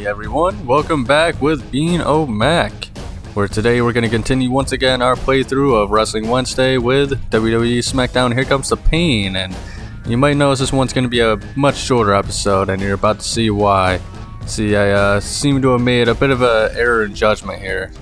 Hey everyone, welcome back with Bean O'Mac, where today we're going to continue once again our playthrough of Wrestling Wednesday with WWE Smackdown. Here comes the pain, and you might notice this one's going to be a much shorter episode, and you're about to see why. See, I seem to have made a bit of an error in judgment here.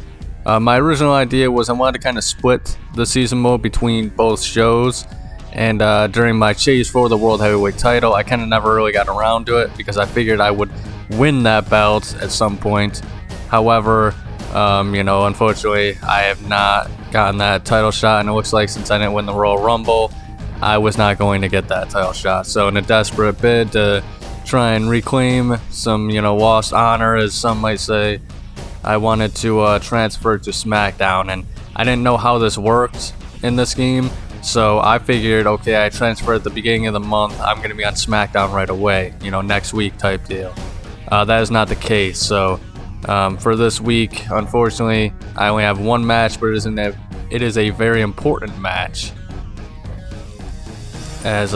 My original idea was I wanted to kind of split the season mode between both shows, and during my chase for the World Heavyweight title, I kind of never really got around to it because I figured I would win that belt at some point. However, unfortunately, I have not gotten that title shot, and it looks like since I didn't win the Royal Rumble, I was not going to get that title shot. So in a desperate bid to try and reclaim some, lost honor, as some might say, I wanted to transfer to Smackdown, and I didn't know how this worked in this game. So I figured, okay, I transfer at the beginning of the month, I'm going to be on Smackdown right away, next week type deal. That is not the case. So for this week, unfortunately, I only have one match, but it is a very important match. As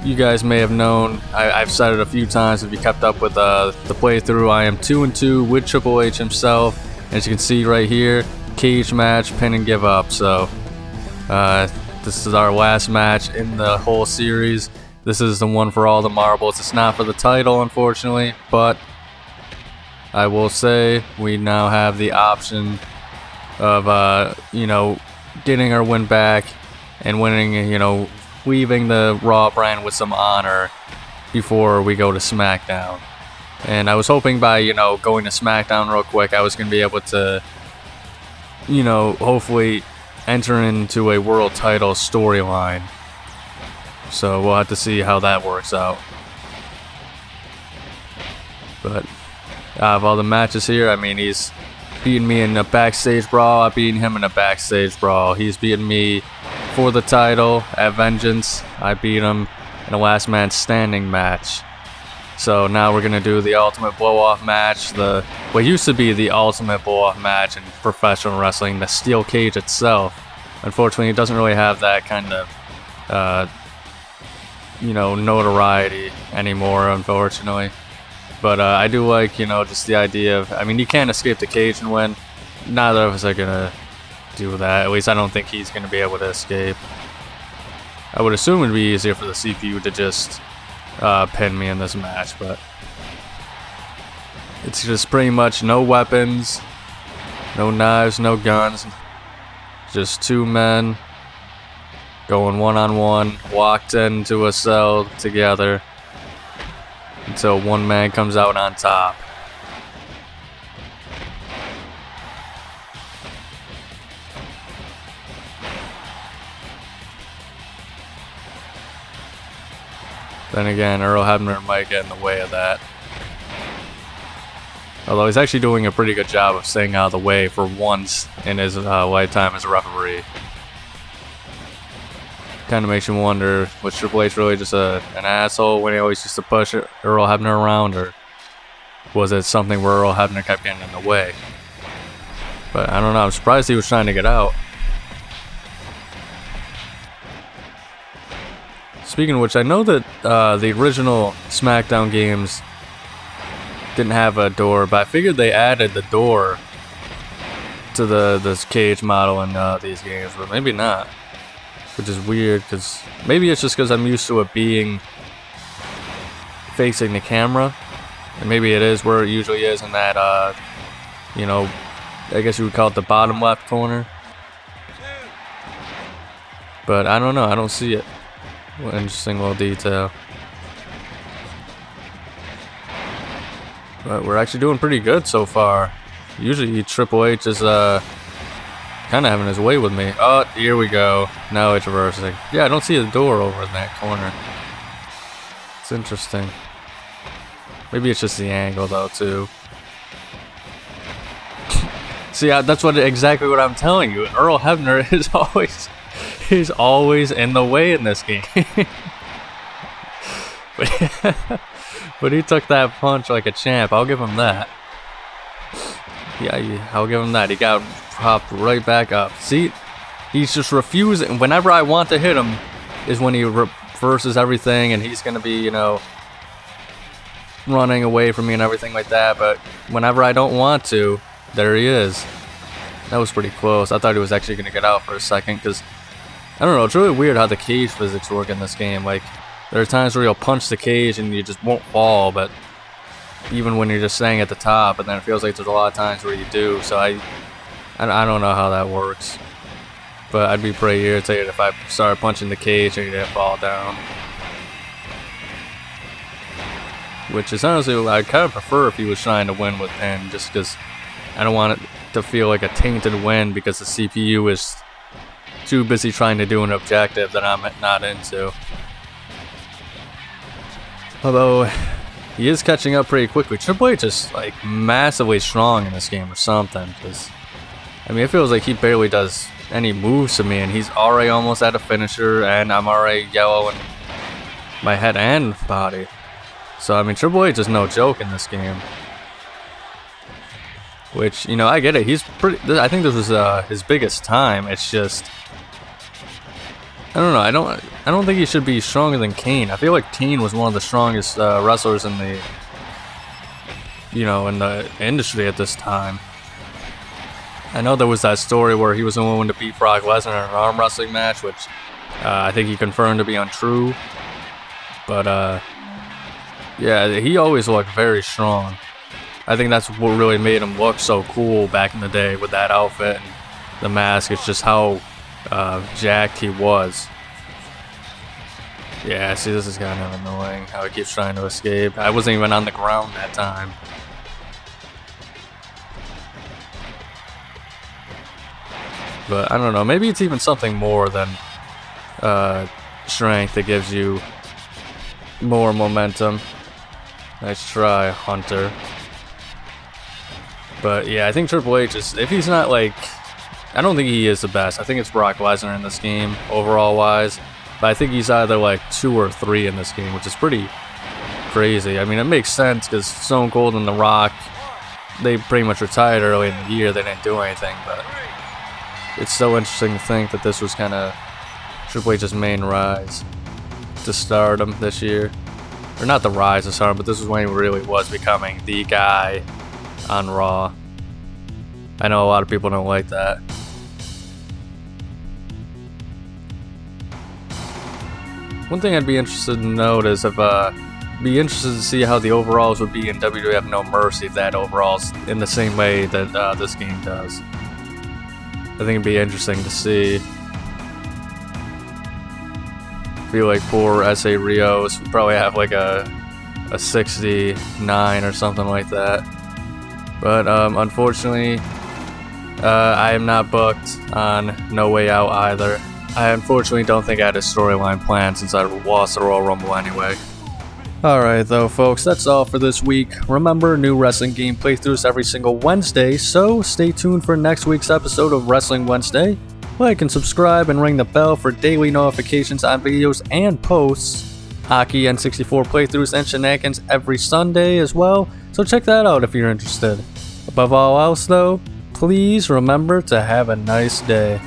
you guys may have known, I've said it a few times if you kept up with the playthrough, I am 2-2 with Triple H himself. As you can see right here, cage match, pin and give up. So this is our last match in the whole series. This is the one for all the marbles. It's not for the title, unfortunately, but I will say we now have the option of, getting our win back and winning, leaving the Raw brand with some honor before we go to Smackdown. And I was hoping by, going to Smackdown real quick, I was going to be able to, hopefully enter into a world title storyline. So we'll have to see how that works out. But out of all the matches here, I mean, he's beaten me in a backstage brawl. I've beaten him in a backstage brawl. He's beaten me for the title at Vengeance. I beat him in a last man standing match. So now we're going to do the ultimate blow-off match. What used to be the ultimate blow-off match in professional wrestling, the steel cage itself. Unfortunately, it doesn't really have that kind of, notoriety anymore, unfortunately. But I do like, just the idea of, you can't escape the cage and win. Neither of us are going to do that. At least I don't think he's going to be able to escape. I would assume it would be easier for the CPU to just pin me in this match, but it's just pretty much no weapons, no knives, no guns, just two men going one-on-one, locked into a cell together until one man comes out on top. Then again, Earl Hebner might get in the way of that. Although he's actually doing a pretty good job of staying out of the way for once in his lifetime as a referee. Kind of makes you wonder, was Triple H really just an asshole when he always used to push Earl Hebner around, or was it something where Earl Hebner kept getting in the way? But I don't know, I'm surprised he was trying to get out. Speaking of which, I know that the original Smackdown games didn't have a door, but I figured they added the door to this cage model in these games, but maybe not. Which is weird, because maybe it's just because I'm used to it being facing the camera, and maybe it is where it usually is in that, I guess you would call it the bottom left corner. But I don't know, I don't see it. What an interesting little detail. But we're actually doing pretty good so far. Usually Triple H is kind of having his way with me. Oh, here we go. Now it's reversing. Yeah, I don't see a door over in that corner. It's interesting. Maybe it's just the angle though too. See, that's exactly what I'm telling you. Earl Hebner is always in the way in this game. But he took that punch like a champ. I'll give him that. Yeah, I'll give him that. He got popped right back up. See, he's just refusing. Whenever I want to hit him is when he reverses everything, and he's going to be, running away from me and everything like that, but whenever I don't want to, there he is. That was pretty close. I thought he was actually going to get out for a second, because I don't know, it's really weird how the cage physics work in this game. Like, there are times where you'll punch the cage and you just won't fall, but even when you're just staying at the top, and then it feels like there's a lot of times where you do, so I don't know how that works. But I'd be pretty irritated if I started punching the cage and you didn't fall down. Which is honestly, I'd kind of prefer if he was trying to win with pin, just because I don't want it to feel like a tainted win because the CPU is too busy trying to do an objective that I'm not into. Although, he is catching up pretty quickly. Triple H is like massively strong in this game or something, because I mean, it feels like he barely does any moves to me, and he's already almost at a finisher, and I'm already yellow in my head and body. So I mean, Triple H is no joke in this game. Which, you know, I get it. He's pretty. I think this was his biggest time. It's just, I don't know. I don't think he should be stronger than Kane. I feel like Kane was one of the strongest wrestlers in the, you know, in the industry at this time. I know there was that story where he was the one to beat Brock Lesnar in an arm wrestling match, which I think he confirmed to be untrue. But yeah, he always looked very strong. I think that's what really made him look so cool back in the day with that outfit and the mask. It's just how jacked he was. Yeah, see, this is kind of annoying how he keeps trying to escape. I wasn't even on the ground that time. But I don't know, maybe it's even something more than strength that gives you more momentum. Nice try, Hunter. But yeah, I think Triple H is, if he's not like, I don't think he is the best. I think it's Brock Lesnar in this game, overall wise. But I think he's either like 2 or 3 in this game, which is pretty crazy. I mean, it makes sense because Stone Cold and The Rock, they pretty much retired early in the year. They didn't do anything, but it's so interesting to think that this was kind of Triple H's main rise to stardom this year. Or not the rise to stardom, but this was when he really was becoming the guy on Raw. I know a lot of people don't like that. One thing I'd be interested to note is be interested to see how the overalls would be in WWF No Mercy if that overalls in the same way that this game does. I think it'd be interesting to see. I feel like poor S.A. Rios would probably have like a 69 or something like that. But unfortunately, I am not booked on No Way Out either. I unfortunately don't think I had a storyline planned since I lost the Royal Rumble anyway. Alright though folks, that's all for this week. Remember, new wrestling game playthroughs every single Wednesday, so stay tuned for next week's episode of Wrestling Wednesday. Like and subscribe and ring the bell for daily notifications on videos and posts. Hockey N64 playthroughs and shenanigans every Sunday as well, so check that out if you're interested. Above all else though, please remember to have a nice day.